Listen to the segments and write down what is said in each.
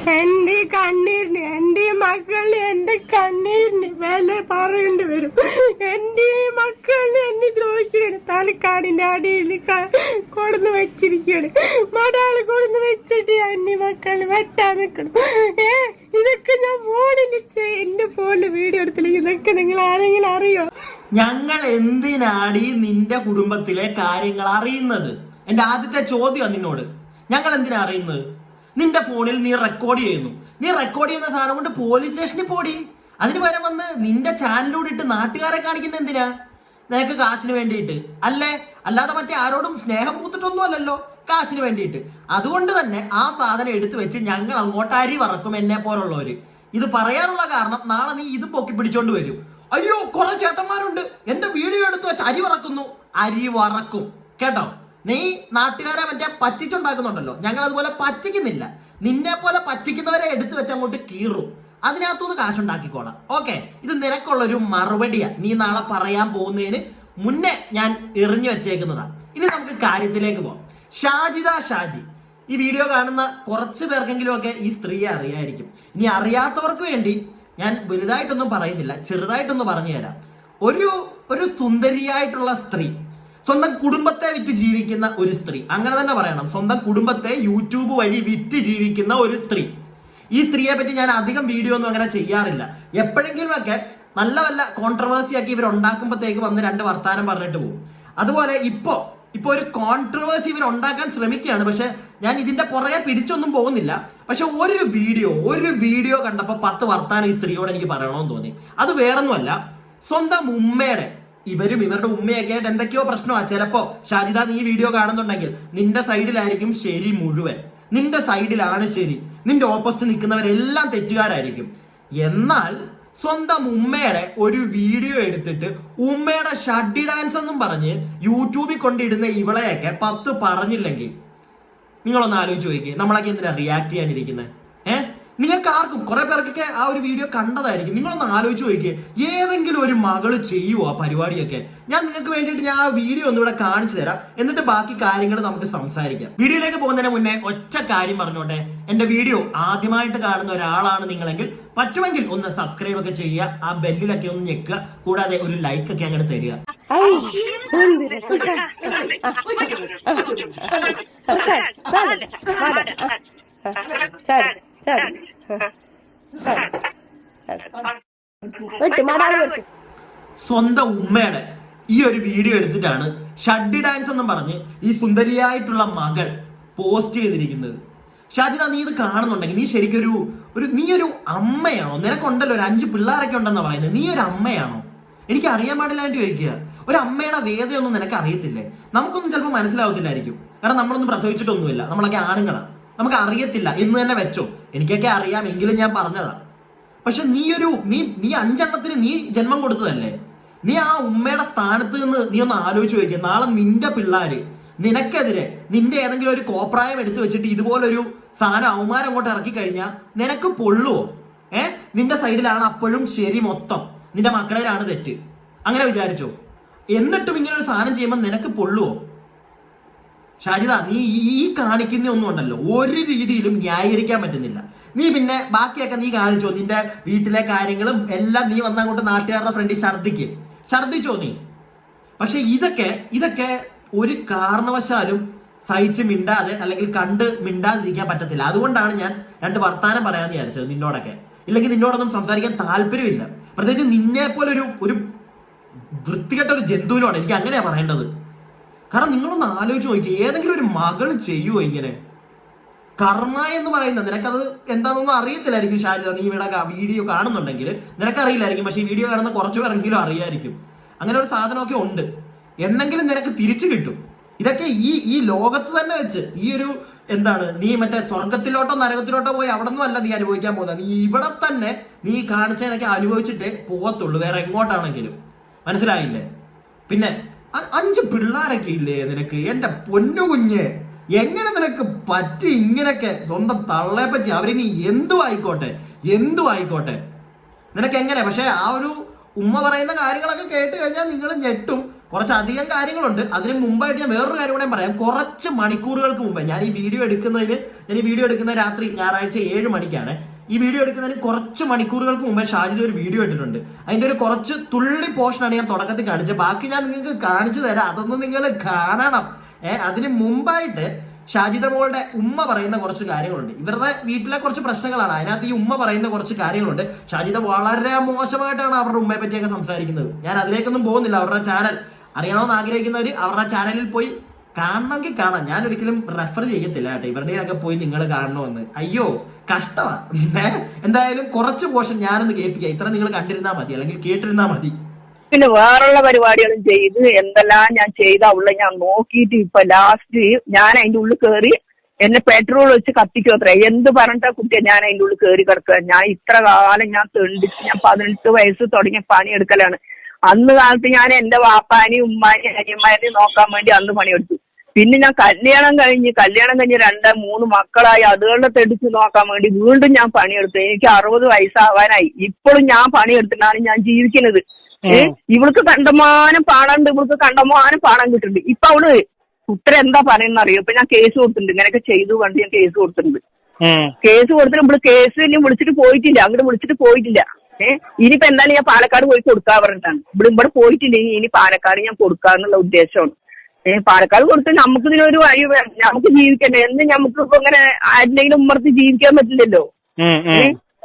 എന്റെ കണ്ണീരിന്, എന്റെ മക്കളിന്, എന്റെ കണ്ണീരിന് വില പറയേണ്ടി വരും. എന്റെ മക്കളിന് എന്നെ ദ്രോഹിക്കുകയാണ്. തലക്കാടിന്റെ അടിയിൽ കൊടുന്ന് വെച്ചിരിക്കുകയാണ്. മടാള് കൊടുന്ന് വെച്ചിട്ട് എന്റെ മക്കളിന് വെട്ടാൻ നിൽക്കണം. ഇതൊക്കെ ഞാൻ ഫോണിൽ എന്റെ ഫോണില് വീഡിയോ എടുത്തില്ലെങ്കിൽ ഇതൊക്കെ നിങ്ങൾ ആരെങ്കിലും അറിയോ? ഞങ്ങൾ എന്തിനാടി നിന്റെ കുടുംബത്തിലെ കാര്യങ്ങൾ അറിയുന്നത്? എന്റെ ആദ്യത്തെ ചോദ്യം നിന്നോട്. ഞങ്ങൾ എന്തിനാ അറിയുന്നത്? നിന്റെ ഫോണിൽ നീ റെക്കോർഡ് ചെയ്യുന്നു. നീ റെക്കോർഡ് ചെയ്യുന്ന സാധനം കൊണ്ട് പോലീസ് സ്റ്റേഷനിൽ പോടി. അതിന് പകരം വന്ന് നിന്റെ ചാനലിലൂടെ ഇട്ട് നാട്ടുകാരെ കാണിക്കുന്ന എന്തിനാ? നിനക്ക് കാശിന് വേണ്ടിയിട്ട് അല്ലേ? അല്ലാതെ മറ്റേ ആരോടും സ്നേഹം പൂത്തിട്ടൊന്നും അല്ലല്ലോ, കാശിന് വേണ്ടിയിട്ട്. അതുകൊണ്ട് തന്നെ ആ സാധനം എടുത്തു വെച്ച് ഞങ്ങൾ അങ്ങോട്ട് അരി വറക്കും. എന്നെ പോലുള്ളവര് ഇത് പറയാനുള്ള കാരണം, നാളെ നീ ഇത് പൊക്കി പിടിച്ചോണ്ട് വരും. അയ്യോ കുറെ ചേട്ടന്മാരുണ്ട് എന്റെ വീഡിയോ എടുത്ത് വെച്ച് അരി വറക്കുന്നു. അരി വറക്കും കേട്ടോ. നീ നാട്ടുകാരെ മറ്റേ പറ്റിച്ചുണ്ടാക്കുന്നുണ്ടല്ലോ, ഞങ്ങൾ അതുപോലെ പറ്റിക്കുന്നില്ല. നിന്നെ പോലെ പറ്റിക്കുന്നവരെ എടുത്തു വെച്ച് അങ്ങോട്ട് കീറും. അതിനകത്തുനിന്ന് കാശുണ്ടാക്കിക്കോളാം. ഓക്കെ, ഇത് നിനക്കുള്ളൊരു മറുപടിയാ. നീ നാളെ പറയാൻ പോകുന്നതിന് മുന്നേ ഞാൻ എറിഞ്ഞു വെച്ചേക്കുന്നതാ. ഇനി നമുക്ക് കാര്യത്തിലേക്ക് പോവാം. ഷാജി, ഈ വീഡിയോ കാണുന്ന കുറച്ച് പേർക്കെങ്കിലും ഒക്കെ ഈ സ്ത്രീയെ അറിയായിരിക്കും. ഇനി അറിയാത്തവർക്ക് വേണ്ടി ഞാൻ വലുതായിട്ടൊന്നും പറയുന്നില്ല, ചെറുതായിട്ടൊന്ന് പറഞ്ഞു തരാം. ഒരു സുന്ദരിയായിട്ടുള്ള സ്ത്രീ, സ്വന്തം കുടുംബത്തെ വിറ്റ് ജീവിക്കുന്ന ഒരു സ്ത്രീ, അങ്ങനെ തന്നെ പറയണം. സ്വന്തം കുടുംബത്തെ യൂട്യൂബ് വഴി വിറ്റ് ജീവിക്കുന്ന ഒരു സ്ത്രീ. ഈ സ്ത്രീയെ പറ്റി ഞാൻ അധികം വീഡിയോ ഒന്നും അങ്ങനെ ചെയ്യാറില്ല. എപ്പോഴെങ്കിലും ഒക്കെ നല്ല വല്ല കോൺട്രവേഴ്സി ആക്കി ഇവർ ഉണ്ടാക്കുമ്പോഴത്തേക്ക് വന്ന് രണ്ട് വർത്താനം പറഞ്ഞിട്ട് പോകും. അതുപോലെ ഇപ്പോ ഒരു കോൺട്രവേഴ്സി ഇവർ ഉണ്ടാക്കാൻ ശ്രമിക്കുകയാണ്. പക്ഷെ ഞാൻ ഇതിന്റെ പുറകെ പിടിച്ചൊന്നും പോകുന്നില്ല. പക്ഷെ ഒരു വീഡിയോ കണ്ടപ്പോൾ 10 വർത്താനം ഈ സ്ത്രീയോട് എനിക്ക് പറയണമെന്ന് തോന്നി. അത് വേറൊന്നുമല്ല, സ്വന്തം ഉമ്മയുടെ, ഇവരും ഇവരുടെ ഉമ്മയൊക്കെ ആയിട്ട് എന്തൊക്കെയോ പ്രശ്നമാണ്. ചിലപ്പോ ഷാജിദ നീ വീഡിയോ കാണുന്നുണ്ടെങ്കിൽ നിന്റെ സൈഡിലായിരിക്കും ശരി മുഴുവൻ. നിന്റെ സൈഡിലാണ് ശരി, നിന്റെ ഓപ്പോസിറ്റ് നിൽക്കുന്നവരെല്ലാം തെറ്റുകാരായിരിക്കും. എന്നാൽ സ്വന്തം ഉമ്മയുടെ ഒരു വീഡിയോ എടുത്തിട്ട് ഉമ്മയുടെ ഷഡ്ഡി ഡാൻസ് എന്നും പറഞ്ഞ് യൂട്യൂബിൽ കൊണ്ടിടുന്ന ഇവളെയൊക്കെ 10 പറഞ്ഞില്ലെങ്കിൽ നിങ്ങളൊന്ന് ആലോചിച്ച് നോക്കിയേ, നമ്മളൊക്കെ എന്തിനാ റിയാക്ട് ചെയ്യാനിരിക്കുന്നത്? നിങ്ങൾക്ക് ആർക്കും കുറെ പേർക്കൊക്കെ ആ ഒരു വീഡിയോ കണ്ടതായിരിക്കും. നിങ്ങളൊന്ന് ആലോചിച്ച് നോക്കിയേ, ഏതെങ്കിലും ഒരു മകള് ചെയ്യുമോ ആ പരിപാടിയൊക്കെ? ഞാൻ നിങ്ങൾക്ക് വേണ്ടിയിട്ട് ഞാൻ ആ വീഡിയോ ഒന്ന് ഇവിടെ കാണിച്ചു തരാം, എന്നിട്ട് ബാക്കി കാര്യങ്ങൾ നമുക്ക് സംസാരിക്കാം. വീഡിയോയിലേക്ക് പോകുന്നതിന് മുന്നേ ഒറ്റ കാര്യം പറഞ്ഞോട്ടെ. എന്റെ വീഡിയോ ആദ്യമായിട്ട് കാണുന്ന ഒരാളാണ് നിങ്ങളെങ്കിൽ പറ്റുമെങ്കിൽ ഒന്ന് സബ്സ്ക്രൈബ് ഒക്കെ ചെയ്യുക, ആ ബെല്ലിലൊക്കെ ഒന്ന് ഞെക്കുക, കൂടാതെ ഒരു ലൈക്ക് ഒക്കെ അങ്ങോട്ട് തരിക. സ്വന്തം ഉമ്മയുടെ ഈ ഒരു വീഡിയോ എടുത്തിട്ടാണ് ഷഡ്ഡി ഡാൻസ് എന്നും പറഞ്ഞ് ഈ സുന്ദരിയായിട്ടുള്ള മകൾ പോസ്റ്റ് ചെയ്തിരിക്കുന്നത്. ഷാജിദ, നീ ഇത് കാണുന്നുണ്ടെങ്കിൽ നീ ശരിക്കൊരു നീ ഒരു അമ്മയാണോ? നിനക്കുണ്ടല്ലോ ഒരു 5 പിള്ളേരൊക്കെ ഉണ്ടെന്നാ പറയുന്നത്. നീ ഒരു അമ്മയാണോ? എനിക്ക് അറിയാൻ പാടില്ലാണ്ട് ചോദിക്കുക. ഒരു അമ്മയുടെ വേദനയൊന്നും നിനക്ക് അറിയത്തില്ലേ? നമുക്കൊന്നും ചിലപ്പോൾ മനസ്സിലാവത്തില്ലായിരിക്കും, കാരണം നമ്മളൊന്നും പ്രസവിച്ചിട്ടൊന്നുമില്ല, നമ്മളൊക്കെ ആണുങ്ങളാ, നമുക്ക് അറിയത്തില്ല എന്ന് തന്നെ വെച്ചോ. എനിക്കൊക്കെ അറിയാം, എങ്കിലും ഞാൻ പറഞ്ഞതാ. പക്ഷെ നീ 5 എണ്ണത്തിന് നീ ജന്മം കൊടുത്തതല്ലേ? നീ ആ ഉമ്മയുടെ സ്ഥാനത്ത് നിന്ന് നീ ഒന്ന് ആലോചിച്ച് നോക്കിയ. നാളെ നിന്റെ പിള്ളേര് നിനക്കെതിരെ നിന്റെ ഏതെങ്കിലും ഒരു കോപ്രായം എടുത്തു വെച്ചിട്ട് ഇതുപോലൊരു സാധനം അവമാനം അങ്ങോട്ട് ഇറക്കി കഴിഞ്ഞാൽ നിനക്ക് പൊള്ളുവോ? നിന്റെ സൈഡിലാണ് അപ്പോഴും ശരി മൊത്തം, നിന്റെ മക്കളേലാണ് തെറ്റ്, അങ്ങനെ വിചാരിച്ചോ? എന്നിട്ടും ഇങ്ങനെ ഒരു സാധനം ചെയ്യുമ്പോൾ നിനക്ക് പൊള്ളുവോ? ഷാജിദ, നീ ഈ കാണിക്കുന്ന ഒന്നും ഉണ്ടല്ലോ ഒരു രീതിയിലും ന്യായീകരിക്കാൻ പറ്റുന്നില്ല. നീ പിന്നെ ബാക്കിയൊക്കെ നീ കാണിച്ചോ, നിന്റെ വീട്ടിലെ കാര്യങ്ങളും എല്ലാം നീ വന്നങ്ങോട്ട് നാട്ടുകാരുടെ ഫ്രണ്ടിൽ ഛർദ്ദിച്ചോ നീ. പക്ഷെ ഇതൊക്കെ ഒരു കാരണവശാലും സഹിച്ച് മിണ്ടാതെ അല്ലെങ്കിൽ കണ്ട് മിണ്ടാതിരിക്കാൻ പറ്റത്തില്ല. അതുകൊണ്ടാണ് ഞാൻ 2 വർത്താനം പറയാമെന്ന് വിചാരിച്ചത് നിന്നോടൊക്കെ. ഇല്ലെങ്കിൽ നിന്നോടൊന്നും സംസാരിക്കാൻ താല്പര്യമില്ല, പ്രത്യേകിച്ച് നിന്നെ പോലെ ഒരു വൃത്തികെട്ട ഒരു ജന്തുവിനോട്. എനിക്ക് അങ്ങനെയാ പറയേണ്ടത്. കാരണം നിങ്ങളൊന്ന് ആലോചിച്ച് നോക്കി, ഏതെങ്കിലും ഒരു മകൾ ചെയ്യുമോ ഇങ്ങനെ? കർമ്മ എന്ന് പറയുന്നത് നിനക്കത് എന്താണെന്നൊന്നും അറിയത്തില്ലായിരിക്കും ഷാജിദ. നീ ഇവിടെ വീഡിയോ കാണുന്നുണ്ടെങ്കിൽ നിനക്കറിയില്ലായിരിക്കും, പക്ഷേ ഈ വീഡിയോ കാണുന്ന കുറച്ചു പേരെങ്കിലും അറിയായിരിക്കും. അങ്ങനെ ഒരു സാധനമൊക്കെ ഉണ്ട്, എന്നെങ്കിലും നിനക്ക് തിരിച്ചു കിട്ടും. ഇതൊക്കെ ഈ ലോകത്ത് തന്നെ വെച്ച് നീ മറ്റേ സ്വർഗത്തിലോട്ടോ നരകത്തിലോട്ടോ പോയി അവിടെ നിന്നും അല്ല നീ അനുഭവിക്കാൻ പോകുന്നത്. നീ ഇവിടെ തന്നെ നീ കാണിച്ചതിനൊക്കെ അനുഭവിച്ചിട്ടേ പോകത്തുള്ളൂ, വേറെ എങ്ങോട്ടാണെങ്കിലും. മനസ്സിലായില്ലേ? പിന്നെ 5 പിള്ളേരൊക്കെ ഇല്ലേ നിനക്ക്? എന്റെ പൊന്നു കുഞ്ഞ്, എങ്ങനെ നിനക്ക് പറ്റി ഇങ്ങനെയൊക്കെ? സ്വന്തം തള്ളയെ പറ്റി അവരിനി എന്തും ആയിക്കോട്ടെ നിനക്ക് എങ്ങനെ? പക്ഷെ ആ ഒരു ഉമ്മ പറയുന്ന കാര്യങ്ങളൊക്കെ കേട്ട് കഴിഞ്ഞാൽ നിങ്ങൾ ഞെട്ടും. കുറച്ചധികം കാര്യങ്ങളുണ്ട്. അതിന് മുമ്പായിട്ട് ഞാൻ വേറൊരു കാര്യം കൂടെ പറയാം. കുറച്ച് മണിക്കൂറുകൾക്ക് മുമ്പ് ഞാൻ ഈ വീഡിയോ എടുക്കുന്ന രാത്രി ഞായറാഴ്ച 7 മണിക്കാണ്. ഈ വീഡിയോ എടുക്കുന്നതിന് കുറച്ച് മണിക്കൂറുകൾക്ക് മുമ്പ് ഷാജിദ ഒരു വീഡിയോ ഇട്ടിട്ടുണ്ട്. അതിന്റെ ഒരു കുറച്ച് തുള്ളി പോർഷനാണ് ഞാൻ തുടക്കത്തിൽ കാണിച്ചത്. ബാക്കി ഞാൻ നിങ്ങൾക്ക് കാണിച്ചു തരാം, അതൊന്നും നിങ്ങൾ കാണണം. അതിന് മുമ്പായിട്ട് ഷാജിദ മോളുടെ ഉമ്മ പറയുന്ന കുറച്ച് കാര്യങ്ങളുണ്ട്. ഇവരുടെ വീട്ടിലെ കുറച്ച് പ്രശ്നങ്ങളാണ്, അതിനകത്ത് ഈ ഉമ്മ പറയുന്ന കുറച്ച് കാര്യങ്ങളുണ്ട്. ഷാജിദ വളരെ മോശമായിട്ടാണ് അവരുടെ ഉമ്മയെ പറ്റിയൊക്കെ സംസാരിക്കുന്നത്. ഞാൻ അതിലേക്കൊന്നും പോകുന്നില്ല. അവരുടെ ചാനൽ അറിയണമെന്ന് ആഗ്രഹിക്കുന്നവർ അവരുടെ ചാനലിൽ പോയി കാണണമെങ്കിൽ കാണാം. ഞാൻ ഒരിക്കലും റെഫർ ചെയ്യത്തില്ല കേട്ടോ ഇവരുടെയൊക്കെ പോയി നിങ്ങൾ കാണണമെന്ന്. അയ്യോ കഷ്ടമാണ്. എന്തായാലും കുറച്ച് പോർഷൻ ഞാനൊന്ന് കേൾപ്പിക്കാം. ഇത്ര നിങ്ങൾ കണ്ടിരുന്നാൽ മതി, അല്ലെങ്കിൽ കേട്ടിരുന്നാൽ മതി. പിന്നെ വേറുള്ള പരിപാടികളും ചെയ്ത് എന്തെല്ലാം ഞാൻ ചെയ്ത ഉള്ള ഞാൻ നോക്കിയിട്ട് ഇപ്പൊ ലാസ്റ്റ് ഞാൻ അതിന്റെ ഉള്ളിൽ കയറി എന്നെ പെട്രോൾ വെച്ച് കത്തിക്കും അത്ര. എന്ത് പറഞ്ഞിട്ടാ കുട്ടിയെ ഞാൻ അതിന്റെ ഉള്ളിൽ കയറി കിടക്കുക. ഞാൻ ഇത്ര കാലം ഞാൻ തെണ്ടിച്ച് ഞാൻ 18 വയസ്സ് തുടങ്ങിയ പണിയെടുക്കലാണ്. അന്ന് കാലത്ത് ഞാൻ എന്റെ വാപ്പാനെയും ഉമ്മാനെയും അനിയന്മാരെയും നോക്കാൻ വേണ്ടി അന്ന് പണിയെടുത്തു. പിന്നെ ഞാൻ കല്യാണം കഴിഞ്ഞ് 2-3 മക്കളായി അതുകളുടെ തെടിച്ച് നോക്കാൻ വേണ്ടി വീണ്ടും ഞാൻ പണിയെടുത്തു. എനിക്ക് 60 വയസ്സാവാനായി. ഇപ്പോഴും ഞാൻ പണിയെടുത്തിട്ടാണ് ഞാൻ ജീവിക്കുന്നത്. ഇവൾക്ക് കണ്ടമാനം പാടുണ്ട്, ഇവൾക്ക് കണ്ടമാനം പാടാൻ കിട്ടുന്നുണ്ട്. ഇപ്പൊ അവള് ഉത്തരം എന്താ പറയുന്ന അറിയോ? ഇപ്പൊ ഞാൻ കേസ് കൊടുത്തിട്ടുണ്ട്, ഇങ്ങനെയൊക്കെ ചെയ്തു കണ്ട് ഞാൻ കേസ് കൊടുത്തിട്ടുണ്ട്. കേസ് കൊടുത്തിട്ട് ഇവിടെ കേസ് വിളിച്ചിട്ട് പോയിട്ടില്ല, അങ്ങോട്ട് വിളിച്ചിട്ട് പോയിട്ടില്ല. ഇനിയിപ്പോ എന്തായാലും ഞാൻ പാലക്കാട് പോയി കൊടുക്കാ പറഞ്ഞിട്ടാണ്. ഇവിടെ പോയിട്ടില്ല. ഇനി പാലക്കാട് ഞാൻ കൊടുക്കാന്നുള്ള ഉദ്ദേശമാണ്. പാലക്കാട് കൊടുത്ത് നമുക്ക് ഇതിനൊരു വഴി വേണം, നമുക്ക് ജീവിക്കണ്ടേ. എന്ന് നമുക്ക് ഇപ്പൊ ഇങ്ങനെ ആരുടെങ്കിലും ഉമ്മർത്ത് ജീവിക്കാൻ പറ്റില്ലല്ലോ.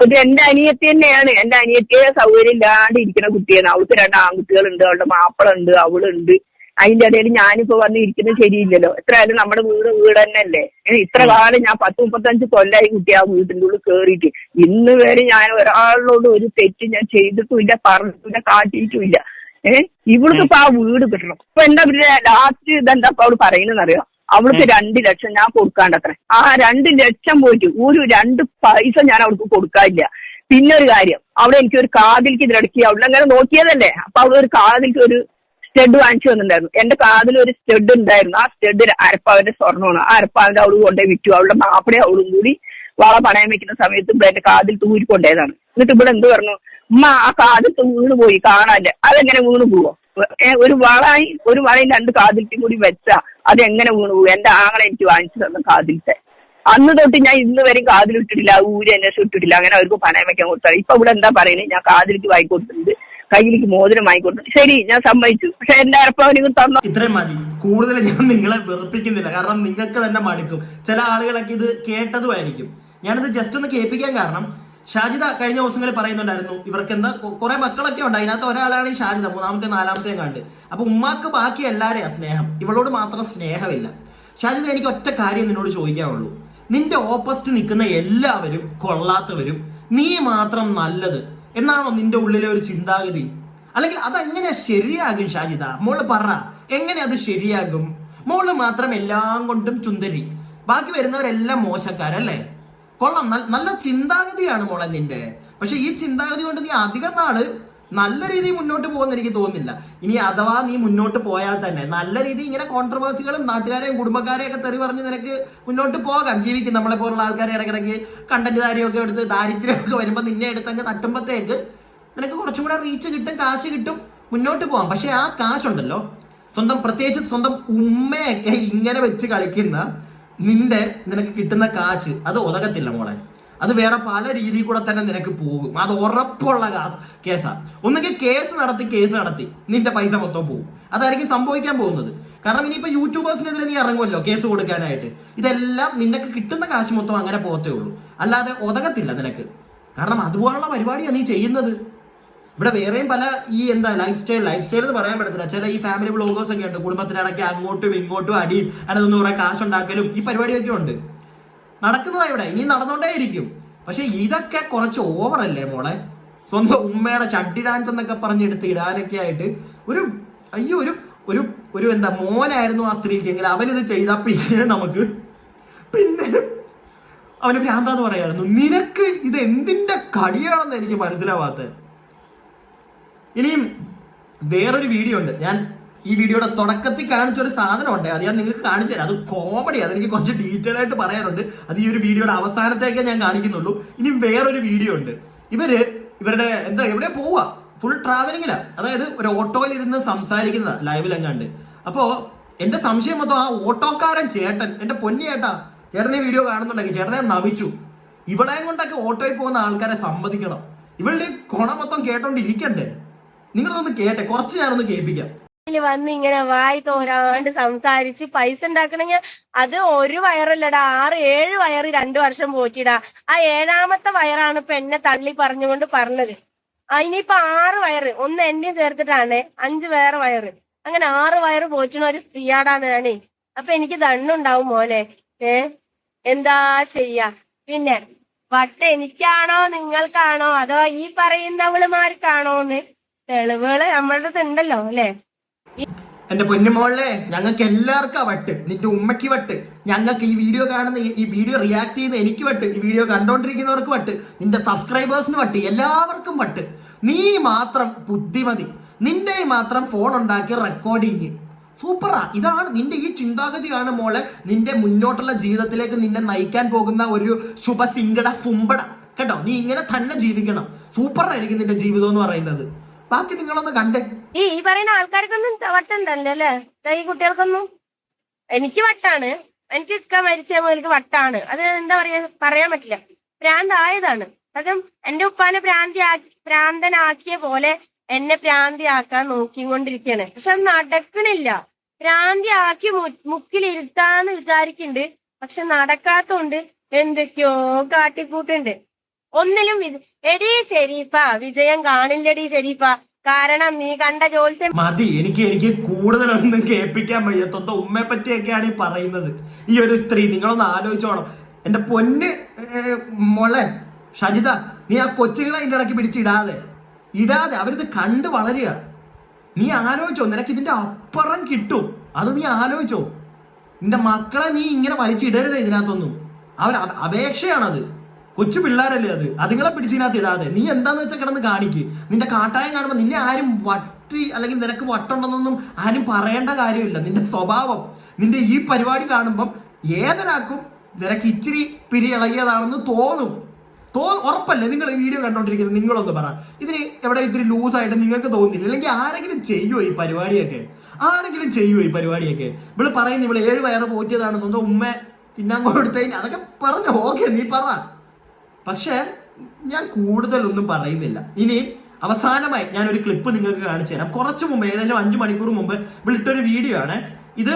ഇത് എന്റെ അനിയത്തി തന്നെയാണ്. എന്റെ അനിയത്തിയെ സൗകര്യം ഇല്ലാണ്ട് ഇരിക്കുന്ന കുട്ടിയാണ്. അവൾക്ക് 2 ആൺകുട്ടികളുണ്ട്, അവളുടെ മാപ്പിള ഉണ്ട്, അവളുണ്ട്. അതിന്റെ ഇടയിൽ ഞാനിപ്പോ വന്ന് ഇരിക്കുന്നത് ശരിയില്ലല്ലോ. എത്രയായാലും നമ്മുടെ വീട് തന്നെയല്ലേ. ഇത്ര കാലം ഞാൻ 10-35 കൊല്ലായി കുട്ടി ആ വീട്ടിന്റെ ഉള്ളിൽ കയറിയിട്ട് ഇന്ന് വരെ ഞാൻ ഒരാളോട് ഒരു തെറ്റ് ഞാൻ ചെയ്തിട്ടുമില്ല, പറഞ്ഞിട്ടില്ല, കാട്ടിയിട്ടുമില്ല. ഇവൾക്ക് ഇപ്പൊ ആ വീട് കിട്ടണം. ഇപ്പൊ എന്താ ലാസ്റ്റ് ഇതെന്താ ഇപ്പൊ അവള് പറയുന്നതെന്നറിയാം? അവൾക്ക് 2 ലക്ഷം ഞാൻ കൊടുക്കാണ്ടത്ര. ആ 2 ലക്ഷം പോയിട്ട് ഒരു 2 പൈസ ഞാൻ അവൾക്ക് കൊടുക്കാനില്ല. പിന്നെ ഒരു കാര്യം, അവിടെ എനിക്കൊരു കാതിലേക്ക് ഇതിലടക്കി അവളെ അങ്ങനെ നോക്കിയതല്ലേ. അപ്പൊ അവിടെ ഒരു കാതിലേക്ക് ഒരു സ്റ്റഡ് വാങ്ങിച്ചു വന്നിട്ടുണ്ടായിരുന്നു. എന്റെ കാതിൽ ഒരു സ്റ്റഡ് ഉണ്ടായിരുന്നു. ആ സ്റ്റഡ് അരപ്പാവിന്റെ സ്വർണ്ണമാണ്. ആ അരപ്പാവിന്റെ അവള് കൊണ്ടേ വിറ്റു. അവളുടെ മാപ്പിടെ അവളും കൂടി വള പണയം വെക്കുന്ന സമയത്ത് ഇവിടെ എന്റെ കാതിൽ തൂരി കൊണ്ടേതാണ്. എന്നിട്ട് ഇവിടെ എന്ത് പറഞ്ഞു? ഉമ്മ ആ കാതിൽ വീണ് പോയി, കാണാല്ല. അതെങ്ങനെ വീണ് പോവോ? ഒരു വളയും 2 കാതിലത്തെയും കൂടി വെച്ചാ അതെങ്ങനെ വീണ് പോകും? എന്റെ ആങ്ങളെ എനിക്ക് വാങ്ങിച്ചു തന്ന കാതിലത്തെ. അന്ന് തൊട്ട് ഞാൻ ഇന്ന് വരെയും കാതിലിട്ടിട്ടില്ല, ഊര് അന്വേഷിച്ച് ഇട്ടിട്ടില്ല. അങ്ങനെ അവർക്ക് പണയം വെക്കാൻ കൊടുത്താൽ. ഇപ്പൊ ഇവിടെ എന്താ പറയുന്നത്? ഞാൻ കാതിലേക്ക് വാങ്ങിക്കൊടുത്തിട്ടുണ്ട്, കയ്യിലേക്ക് മോതിരം വാങ്ങിക്കൊടുത്തു. ശരി, ഞാൻ സമ്മതിച്ചു. പക്ഷെ എന്റെ അരപ്പവനിക്ക് തന്നു. ഇത്രയും മതി, കൂടുതൽ ഞാൻ നിങ്ങളെ വെറുപ്പിക്കുന്നില്ല. കാരണം നിങ്ങൾക്ക് തന്നെ മടുക്കും. ചില ആളുകളൊക്കെ ഇത് കേട്ടതുമായിരിക്കും. ഞാനിത് ജസ്റ്റ് ഒന്ന് കേൾപ്പിക്കാൻ കാരണം, ഷാജിദ കഴിഞ്ഞ ദിവസങ്ങളിൽ പറയുന്നുണ്ടായിരുന്നു ഇവർക്ക് എന്താ കുറെ മക്കളൊക്കെ ഉണ്ട്. അതിനകത്ത് ഒരാളാണ് ഈ ഷാജിദ, 3-ാമത്തെ 4-ാമത്തെയും കണ്ട്. അപ്പൊ ഉമ്മാക്ക് ബാക്കി എല്ലാവരെയും സ്നേഹം, ഇവളോട് മാത്രം സ്നേഹമില്ല. ഷാജിദ, എനിക്ക് ഒറ്റ കാര്യം നിന്നോട് ചോദിക്കാവുള്ളൂ. നിന്റെ ഓപ്പോസിറ്റ് നിൽക്കുന്ന എല്ലാവരും കൊള്ളാത്തവരും, നീ മാത്രം നല്ലത് എന്നാണോ നിന്റെ ഉള്ളിലെ ഒരു ചിന്താഗതി? അല്ലെങ്കിൽ അതെങ്ങനെ ശരിയാകും ഷാജിദ? മോള് പറ, എങ്ങനെ അത് ശരിയാകും? മോള് മാത്രം എല്ലാം കൊണ്ടും ചുന്ദരി, ബാക്കി വരുന്നവരെല്ലാം മോശക്കാരല്ലേ? കൊള്ളാം, നല്ല ചിന്താഗതിയാണ് മോളെ നിന്റെ. പക്ഷെ ഈ ചിന്താഗതി കൊണ്ട് നീ അധികം നാള് നല്ല രീതിയിൽ മുന്നോട്ട് പോകുന്ന എനിക്ക് തോന്നുന്നില്ല. ഇനി അഥവാ നീ മുന്നോട്ട് പോയാൽ തന്നെ നല്ല രീതിയിൽ ഇങ്ങനെ കോൺട്രവേഴ്സികളും നാട്ടുകാരെയും കുടുംബക്കാരെയും ഒക്കെ തെറി പറഞ്ഞ് നിനക്ക് മുന്നോട്ട് പോകാം, ജീവിക്കും. നമ്മളെ പോലുള്ള ആൾക്കാരെ ഇടയ്ക്കിടയ്ക്ക് കണ്ടന്റുകാരെയൊക്കെ എടുത്ത് ദാരിദ്ര്യമൊക്കെ വരുമ്പോൾ നിന്നെ എടുത്തങ്ങ് തട്ടുമ്പോഴത്തേക്ക് നിനക്ക് കുറച്ചും കൂടെ റീച്ച് കിട്ടും, കാശ് കിട്ടും, മുന്നോട്ട് പോകാം. പക്ഷെ ആ കാശുണ്ടല്ലോ, പ്രത്യേകിച്ച് സ്വന്തം ഉമ്മയൊക്കെ ഇങ്ങനെ വെച്ച് കളിക്കുന്ന നിനക്ക് കിട്ടുന്ന കാശ് അത് ഉതകത്തില്ല മോളെ. അത് വേറെ പല രീതിയിൽ കൂടെ തന്നെ നിനക്ക് പോകും. അത് ഉറപ്പുള്ള കേസാ. ഒന്നുകിൽ കേസ് നടത്തി നിന്റെ പൈസ മൊത്തം പോകും. അതായിരിക്കും സംഭവിക്കാൻ പോകുന്നത്. കാരണം ഇനിയിപ്പോ യൂട്യൂബേഴ്സിനെതിരെ നീ ഇറങ്ങുമല്ലോ കേസ് കൊടുക്കാനായിട്ട്. ഇതെല്ലാം നിനക്ക് കിട്ടുന്ന കാശ് മൊത്തം അങ്ങനെ പോകത്തേ ഉള്ളൂ, അല്ലാതെ ഉതകത്തില്ല നിനക്ക്. കാരണം അതുപോലുള്ള പരിപാടിയാണ് നീ ചെയ്യുന്നത്. ഇവിടെ വേറെയും പല ഈ ലൈഫ് സ്റ്റൈൽ എന്ന് പറയാൻ പറ്റത്തില്ല. ചില ഈ ഫാമിലി വ്ളോഗേഴ്സ് ഒക്കെ ഉണ്ട്, കുടുംബത്തിനിടയ്ക്ക് അങ്ങോട്ടും ഇങ്ങോട്ടും അടിയും അതിനൊന്നും കുറെ കാശുണ്ടാക്കലും ഈ പരിപാടിയൊക്കെ ഉണ്ട്, നടക്കുന്നതാ ഇവിടെ. ഇനി നടന്നുകൊണ്ടേയിരിക്കും. പക്ഷെ ഇതൊക്കെ കുറച്ച് ഓവറല്ലേ മോളെ? സ്വന്തം ഉമ്മയുടെ ചട്ടി ഡാൻസ് എന്നൊക്കെ പറഞ്ഞെടുത്ത് ഇടാനൊക്കെ ആയിട്ട് ഒരു എന്താ മോനായിരുന്നു ആ സ്ത്രീക്ക് എങ്കിൽ അവനിത് ചെയ്താൽ പിന്നെ അവന് ഭ്രാന്താന്ന് പറയായിരുന്നു. നിനക്ക് ഇത് എന്തിന്റെ കടിയാണെന്ന് എനിക്ക് മനസ്സിലാവാത്തത്. ഇനിയും വേറൊരു വീഡിയോ ഉണ്ട്. ഞാൻ ഈ വീഡിയോയുടെ തുടക്കത്തിൽ കാണിച്ചൊരു സാധനം ഉണ്ട്, അത് ഞാൻ നിങ്ങൾക്ക് കാണിച്ചു തരാം. അത് കോമഡി, അതെനിക്ക് കുറച്ച് ഡീറ്റെയിൽ ആയിട്ട് പറയാനുണ്ട്. അത് ഈ ഒരു വീഡിയോയുടെ അവസാനത്തേക്കേ ഞാൻ കാണിക്കുന്നുള്ളൂ. ഇനി വേറൊരു വീഡിയോ ഉണ്ട്. ഇവരുടെ എവിടെ പോവാ ഫുൾ ട്രാവലിങ്ങിലാ, അതായത് ഒരു ഓട്ടോയിൽ ഇരുന്ന് സംസാരിക്കുന്നതാ ലൈവിലെങ്ങാണ്ട്. അപ്പോ എന്റെ സംശയം മൊത്തം ആ ഓട്ടോക്കാരൻ ചേട്ടൻ, എന്റെ പൊന്നി ചേട്ടനെ വീഡിയോ കാണുന്നുണ്ടെങ്കിൽ ചേട്ടനെ നമിച്ചു. ഇവളെയും കൊണ്ടൊക്കെ ഓട്ടോയിൽ പോകുന്ന ആൾക്കാരെ സമ്മതിക്കണം. ഇവളുടെ കൊണ മൊത്തം കേട്ടോണ്ടിരിക്കണ്ടേ? നിങ്ങളൊന്ന് കേട്ടെ, കുറച്ച് ഞാനൊന്ന് കേൾപ്പിക്കാം. വന്ന് ഇങ്ങനെ വായി തോരാണ്ട് സംസാരിച്ച് പൈസ ഉണ്ടാക്കണമെങ്കിൽ അത് ഒരു വയറല്ലടാ, 6-7 വയറ് 2 വർഷം പോറ്റിടാ. ആ 7ാമത്തെ വയറാണ് ഇപ്പൊ എന്നെ തള്ളി പറഞ്ഞുകൊണ്ട് പറഞ്ഞത്. ഇനിയിപ്പൊ 6 വയറ്, ഒന്ന് എന്നെ ചേർത്തിട്ടാണ് 5 വേറെ വയറ്, അങ്ങനെ 6 വയറ് പോറ്റുന്ന ഒരു സ്ത്രീയാടാണ് ഞാനേ. അപ്പൊ എനിക്ക് ദണ്ണുണ്ടാവും മോനെ. എന്താ ചെയ്യാ? പിന്നെ വട്ട് എനിക്കാണോ നിങ്ങൾക്കാണോ അതോ ഈ പറയുന്നവളുമാർക്കാണോന്ന് തെളിവുകള് നമ്മളുടെ അടുത്ത് ഉണ്ടല്ലോ അല്ലെ? എന്റെ പൊന്നുമോളെ, ഞങ്ങൾക്ക് എല്ലാവർക്കും വട്ട്. നിന്റെ ഉമ്മയ്ക്ക് വട്ട്, ഞങ്ങൾക്ക് ഈ വീഡിയോ കാണുന്ന, ഈ വീഡിയോ റിയാക്ട് ചെയ്യുന്ന എനിക്ക് വട്ട്, ഈ വീഡിയോ കണ്ടോണ്ടിരിക്കുന്നവർക്ക് വട്ട്, നിന്റെ സബ്സ്ക്രൈബേഴ്സിന് വട്ട്, എല്ലാവർക്കും വട്ട്. നീ മാത്രം ബുദ്ധിമതി, നിന്റെ മാത്രം ഫോൺ ഉണ്ടാക്കി റെക്കോർഡിങ്. സൂപ്പറാ. ഇതാണ് നിന്റെ ഈ ചിന്താഗതിയാണ് മോളെ നിന്റെ മുന്നോട്ടുള്ള ജീവിതത്തിലേക്ക് നിന്നെ നയിക്കാൻ പോകുന്ന ഒരു ശുഭസിംഗട ഫുംബട. കേട്ടോ, നീ ഇങ്ങനെ തന്നെ ജീവിക്കണം. സൂപ്പറായിരിക്കും നിന്റെ ജീവിതം എന്ന് പറയുന്നത്. ബാക്കി നിങ്ങളൊന്ന് കണ്ടേ. ഈ പറയുന്ന ആൾക്കാർക്കൊന്നും വട്ടുണ്ടല്ലോ അല്ലേ? ഈ കുട്ടികൾക്കൊന്നും. എനിക്ക് വട്ടാണ്, എനിക്ക് ഇക്ക മരിച്ച മുതൽക്ക് വട്ടാണ്. അത് എന്താ പറയാൻ പറ്റില്ല, ഭ്രാന്തായതാണ്. അതും എന്റെ ഉപ്പാനെ ഭ്രാന്തനാക്കിയ പോലെ എന്നെ ഭ്രാന്തിയാക്കാൻ നോക്കിക്കൊണ്ടിരിക്കുകയാണ്. പക്ഷെ അത് നടക്കണില്ല. ഭ്രാന്തിയാക്കി മുക്കിലിരുത്താന്ന് വിചാരിക്കുന്നുണ്ട്, പക്ഷെ നടക്കാത്തോണ്ട് എന്തൊക്കെയോ കാട്ടിക്കൂട്ടുണ്ട്. ഒന്നിലും എടീ ഷെരീഫ, വിജയം കാണില്ലടി ഷെരീഫ. കാരണം നീ കണ്ട ജോത്സ്യം മതി. എനിക്ക് കൂടുതലൊന്നും കേൾപ്പിക്കാൻ വയ്യ. സ്വന്തം ഉമ്മയെ പറ്റിയൊക്കെയാണ് ഈ പറയുന്നത്. ഈ ഒരു സ്ത്രീ, നിങ്ങളൊന്ന് ആലോചിച്ചോണം. എന്റെ പൊന്ന് മോളെ ഷജിത, നീ ആ കൊച്ചുങ്ങളെ അതിന്റെ ഇടയ്ക്ക് പിടിച്ചിടാതെ അവരിത് കണ്ട് വളരുക. നീ ആലോചിച്ചോ, നിനക്ക് ഇതിന്റെ അപ്പുറം കിട്ടും. അത് നീ ആലോചിച്ചോ. നിന്റെ മക്കളെ നീ ഇങ്ങനെ വലിച്ചിടരുത് ഇതിനകത്തൊന്നും. അപേക്ഷയാണത്. കൊച്ചു പിള്ളേരല്ലേ അത്, അതുങ്ങളെ പിടിച്ചതിനകത്ത് ഇടാതെ നീ എന്താന്ന് വെച്ചാൽ കിടന്ന് കാണിക്ക്. നിന്റെ കാട്ടായം കാണുമ്പോൾ നിന്നെ ആരും വട്ടി അല്ലെങ്കിൽ നിനക്ക് വട്ടുണ്ടെന്നൊന്നും ആരും പറയേണ്ട കാര്യമില്ല. നിന്റെ സ്വഭാവം, നിന്റെ ഈ പരിപാടി കാണുമ്പം ഏതൊരാൾക്കും നിനക്ക് ഇച്ചിരി പിരി ഇളകിയതാണെന്ന് തോന്നും. ഉറപ്പല്ലേ? നിങ്ങൾ ഈ വീഡിയോ കണ്ടോണ്ടിരിക്കുന്നത് നിങ്ങളൊന്ന് പറ, ഇതിന് എവിടെ ഇത്തിരി ലൂസായിട്ട് നിങ്ങൾക്ക് തോന്നുന്നില്ല? അല്ലെങ്കിൽ ആരെങ്കിലും ചെയ്യുമോ ഈ പരിപാടിയൊക്കെ? ഇവള് പറയുന്നു ഇവള് 7 വയറ് പോറ്റിയതാണ്, സ്വന്തം ഉമ്മ തിന്നാൻ കൊടുത്തതിന്, അതൊക്കെ പറഞ്ഞു. ഓക്കെ, നീ പറ. പക്ഷെ ഞാൻ കൂടുതലൊന്നും പറയുന്നില്ല. ഇനി അവസാനമായി ഞാനൊരു ക്ലിപ്പ് നിങ്ങൾക്ക് കാണിച്ചു തരാം. കുറച്ച് മുമ്പ്, ഏകദേശം 5 മണിക്കൂർ മുമ്പ് ഇവളിട്ടൊരു വീഡിയോ ആണ് ഇത്.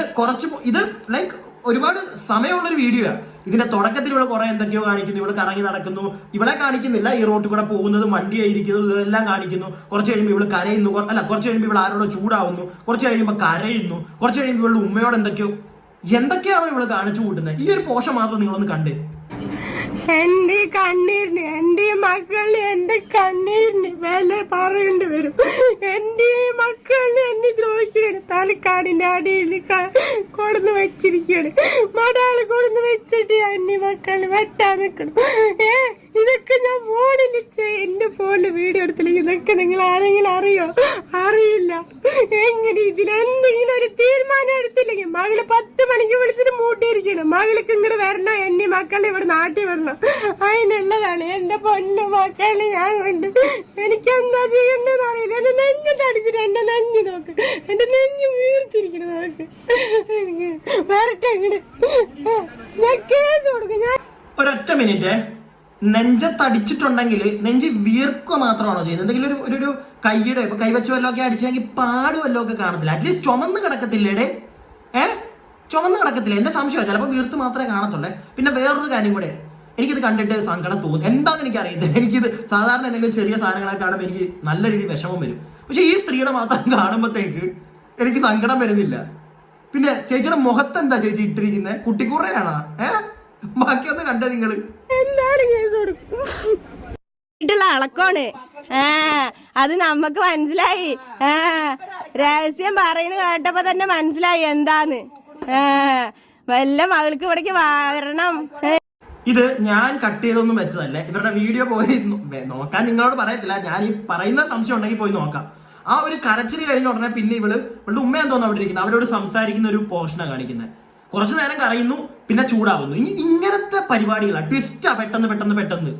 ഇത് ലൈക്ക് ഒരുപാട് സമയമുള്ളൊരു വീഡിയോ ആണ്. ഇതിന്റെ തുടക്കത്തിൽ ഇവിടെ കുറെ എന്തൊക്കെയോ കാണിക്കുന്നു. ഇവിടെ കറങ്ങി നടക്കുന്നു. ഇവിടെ കാണിക്കുന്നില്ല, ഈ റോട്ടിൽ കൂടെ പോകുന്നത്, വണ്ടിയായിരിക്കുന്നത്, ഇതെല്ലാം കാണിക്കുന്നു. കുറച്ച് കഴിയുമ്പോൾ ഇവള് കരയുന്നു, കുറച്ച് കഴിയുമ്പോൾ ഇവിടെ ആരോടോ ചൂടാവുന്നു, കുറച്ച് കഴിയുമ്പോൾ കരയുന്നു, കുറച്ച് കഴിയുമ്പോൾ ഇവളുടെ ഉമ്മയോട് എന്തൊക്കെയാണോ ഇവള് കാണിച്ചു കൂട്ടുന്നത്. ഈ ഒരു പോഷൻ മാത്രം നിങ്ങളൊന്ന് കണ്ടേ. എന്റെ കണ്ണീരിന്, എന്റെ മക്കളിന്, എന്റെ കണ്ണീരിന് വില പറയേണ്ടി വരും. എന്റെ മക്കളിന് എന്നെ ദ്രോഹിക്കുകയാണ്. തലക്കാടിന്റെ അടിയിൽ കൊടുന്ന് വെച്ചിരിക്കുകയാണ്. മടാള് കൊടുന്ന് വെച്ചിട്ട് എന്റെ മക്കളിന് വെട്ടാൻ നിൽക്കണം. ഇതൊക്കെ ഞാൻ ഫോണിൽ, എന്റെ ഫോണില് വീഡിയോ എടുത്തില്ലെങ്കിൽ ഇതൊക്കെ നിങ്ങൾ ആരെങ്കിലും അറിയില്ല. എങ്ങനെ ഇതിലെന്തെങ്കിലും ഒരു തീരുമാനം എടുത്തില്ലെങ്കിൽ മകള് 10 മണിക്ക് വിളിച്ചിട്ട് മൂട്ടിയിരിക്കണം. മകൾക്ക് ഇങ്ങോട്ട് വരണം, എന്റെ മക്കളെ ഇവിടെ നാട്ടിൽ വരണം. അതിനുള്ളതാണ് എന്റെ പൊന്നു മക്കളെ ഞാൻ കൊണ്ട്. എനിക്കെന്താ ചെയ്യേണ്ടതെന്ന് അറിയില്ല. എന്റെ നെഞ്ഞ് തടിച്ചിട്ട് എന്റെ നെഞ്ഞ് നോക്ക്, എന്റെ നെഞ്ഞ് വീർത്തിരിക്കണം. നോക്ക്, വരട്ടെ ഇങ്ങോട്ട്, ഞാൻ കേസ് കൊടുക്കും. ഞാൻ ഒരൊറ്റ മിനിറ്റ്. നെഞ്ചത്തടിച്ചിട്ടുണ്ടെങ്കിൽ നെഞ്ച് വീർക്കുക മാത്രമാണോ ചെയ്യുന്നത്? എന്തെങ്കിലും ഒരു കൈയുടെ കൈവച്ച് വല്ലതൊക്കെ അടിച്ചെങ്കിൽ പാടുവല്ലോ ഒക്കെ കാണത്തില്ല. അറ്റ്ലീസ്റ്റ് ചുമന്ന് കിടക്കത്തില്ലേടെ? ചുമന്ന് കിടക്കത്തില്ല. എന്റെ സംശയം ചിലപ്പോൾ വീർത്ത് മാത്രമേ കാണത്തുള്ളേ. പിന്നെ വേറൊരു കാര്യം കൂടെ, എനിക്കിത് കണ്ടിട്ട് സങ്കടം തോന്നും. എന്താണെന്ന് എനിക്കറിയില്ല. എനിക്കിത് സാധാരണ എന്തെങ്കിലും ചെറിയ സാധനങ്ങളൊക്കെ കാണുമ്പോൾ എനിക്ക് നല്ല രീതിയിൽ വിഷമം വരും. പക്ഷെ ഈ സ്ത്രീയുടെ മാത്രം കാണുമ്പോഴത്തേക്ക് എനിക്ക് സങ്കടം വരുന്നില്ല. പിന്നെ ചേച്ചിയുടെ മുഖത്ത് എന്താ ചേച്ചി ഇട്ടിരിക്കുന്നത്? കുട്ടിക്കൂറയാണോ? ബാക്കിയൊന്ന് കണ്ടേ നിങ്ങള്. എന്തായാലും കേസ് കൊടുക്കും. അളക്കോണ്. അത് നമ്മക്ക് മനസ്സിലായി. രഹസ്യം പറയുന്നത് കേട്ടപ്പോ തന്നെ മനസ്സിലായി എന്താന്ന്. വല്ല മകൾക്ക് ഇവിടേക്ക് വരണം. ഇത് ഞാൻ കട്ട് ചെയ്തൊന്നും വെച്ചതല്ലേ. ഇവരുടെ വീഡിയോ പോയി നോക്കാൻ നിങ്ങളോട് പറയത്തില്ല. ഞാൻ ഈ പറയുന്ന സംശയം ഉണ്ടെങ്കിൽ പോയി നോക്കാം. ആ ഒരു കരച്ചിൽ കഴിഞ്ഞ ഉടനെ പിന്നെ ഇവളുടെ ഉമ്മയാന്ന് തോന്നുന്നു അവിടെ ഇരിക്കുന്നത്, അവരോട് സംസാരിക്കുന്ന ഒരു പോർഷനാണ് കാണിക്കുന്നത്. കുറച്ചു നേരം കരയുന്നു, പിന്നെ ചൂടാവുന്നു. ഇങ്ങനത്തെ പരിപാടികളാണ്. ട്വിസ്റ്റാ പെട്ടെന്ന്.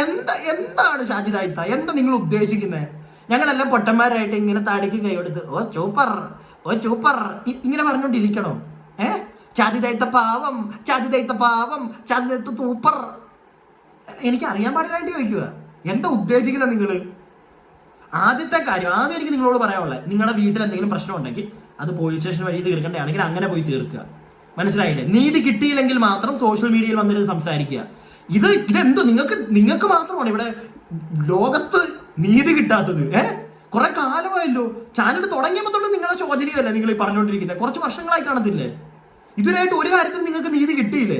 എന്താണ് ഷാജിദ ഇത്ത, എന്താ നിങ്ങൾ ഉദ്ദേശിക്കുന്നത്? ഞങ്ങളെല്ലാം പൊട്ടന്മാരായിട്ട് ഇങ്ങനെ താടിക്കും കൈ കൊടുത്ത് ഓ സൂപ്പർ ഇങ്ങനെ പറഞ്ഞോണ്ടിരിക്കണോ? ചാതിദൈത്ത പാവം, ചാതിദൈത്ത പാവം, ചാതിദൈത്ത സൂപ്പർ. എനിക്ക് അറിയാൻ പാടില്ലാണ്ട് ചോദിക്കുക, എന്താ ഉദ്ദേശിക്കുന്നത് നിങ്ങൾ? ആദ്യത്തെ കാര്യം, ആദ്യം എനിക്ക് നിങ്ങളോട് പറയാനുള്ളത്, നിങ്ങളുടെ വീട്ടിൽ എന്തെങ്കിലും പ്രശ്നം ഉണ്ടെങ്കിൽ അത് പോലീസ് സ്റ്റേഷൻ വഴി തീർക്കേണ്ടതാണെങ്കിൽ അങ്ങനെ പോയി തീർക്കുക. മനസ്സിലായില്ലേ? നീതി കിട്ടിയില്ലെങ്കിൽ മാത്രം സോഷ്യൽ മീഡിയയിൽ വന്നിട്ട് സംസാരിക്കുക. ഇതെന്തോ നിങ്ങൾക്ക് മാത്രമാണ് ഇവിടെ ലോകത്ത് നീതി കിട്ടാത്തത്. കുറെ കാലമായല്ലോ ചാനൽ തുടങ്ങിയപ്പോൾ തൊട്ട് നിങ്ങളുടെ ശോചനീയമല്ലേ നിങ്ങൾ ഈ പറഞ്ഞുകൊണ്ടിരിക്കുന്നത്? കുറച്ച് വർഷങ്ങളായി കാണത്തില്ലേ? ഇതിനായിട്ട് ഒരു കാര്യത്തിൽ നിങ്ങൾക്ക് നീതി കിട്ടിയില്ലേ?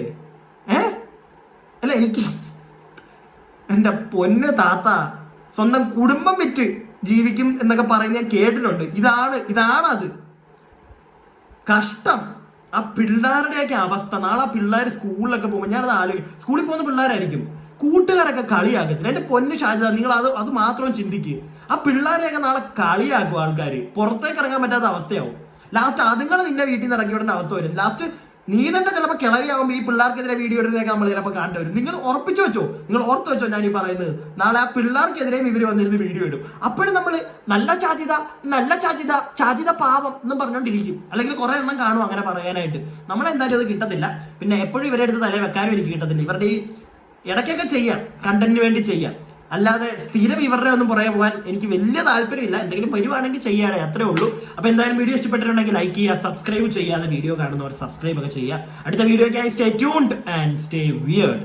അല്ല, എനിക്ക് എന്റെ പൊന്ന് താത്ത, സ്വന്തം കുടുംബം വിറ്റ് ജീവിക്കും എന്നൊക്കെ പറയുന്ന ഞാൻ കേട്ടിട്ടുണ്ട്. ഇതാണ് അത്. കഷ്ടം. ആ പിള്ളേരുടെയൊക്കെ അവസ്ഥ. നാളെ ആ പിള്ളേർ സ്കൂളിലൊക്കെ പോകുമ്പോൾ ഞാനത് ആലോചിക്കും. സ്കൂളിൽ പോകുന്ന പിള്ളേരായിരിക്കും, കൂട്ടുകാരൊക്കെ കളിയാക്കത്തില്ല. എന്റെ പൊന്ന് ഷാജിദ, നിങ്ങൾ അത് മാത്രം ചിന്തിക്കുക. ആ പിള്ളേരെയൊക്കെ നാളെ കളിയാക്കും ആൾക്കാർ, പുറത്തേക്ക് ഇറങ്ങാൻ പറ്റാത്ത അവസ്ഥയാവും. ലാസ്റ്റ് അതുങ്ങൾ നിന്റെ വീട്ടിൽ നിന്ന് ഇറക്കി വിടേണ്ട അവസ്ഥ വരും. ലാസ്റ്റ് നീ തന്നെ ചിലപ്പോൾ കിളവിയാവുമ്പോൾ ഈ പിള്ളേർക്കെതിരെ വീഡിയോ എടുത്തേക്ക് നമ്മൾ ചിലപ്പോൾ കണ്ടുവരും. നിങ്ങൾ ഉറപ്പിച്ചു വെച്ചോ, നിങ്ങൾ ഓർത്ത് വെച്ചോ ഞാൻ ഈ പറയുന്നത്. നാളെ ആ പിള്ളേർക്കെതിരെയും ഇവർ വന്നിരുന്ന് വീഡിയോ ഇടും. അപ്പോഴും നമ്മൾ നല്ല ചാജിത പാവം എന്നും പറഞ്ഞുകൊണ്ടിരിക്കും. അല്ലെങ്കിൽ കുറെ എണ്ണം കാണും അങ്ങനെ പറയാനായിട്ട്. നമ്മളെന്തായാലും അത് കിട്ടത്തില്ല. പിന്നെ എപ്പോഴും ഇവരെ അടുത്ത് തലേ വെക്കാനും എനിക്ക് കിട്ടത്തില്ല. ഇവരുടെ ഈ ഇടയ്ക്കൊക്കെ ചെയ്യാം, കണ്ടന്റിന് വേണ്ടി ചെയ്യാം. അല്ലാതെ സ്ഥിരം ഇവരുടെ ഒന്നും പുറകെ പോകാൻ എനിക്ക് വലിയ താല്പര്യമില്ല. എന്തെങ്കിലും വരുവാണെങ്കിൽ ചെയ്യാതെ, അത്രേ ഉള്ളൂ. അപ്പൊ എന്തായാലും വീഡിയോ ഇഷ്ടപ്പെട്ടിട്ടുണ്ടെങ്കിൽ ലൈക്ക് ചെയ്യുക, സബ്സ്ക്രൈബ് ചെയ്യാതെ വീഡിയോ കാണുന്നവർ സബ്സ്ക്രൈബ് ഒക്കെ ചെയ്യുക. അടുത്ത വീഡിയോയ്ക്കായി stay tuned and stay weird.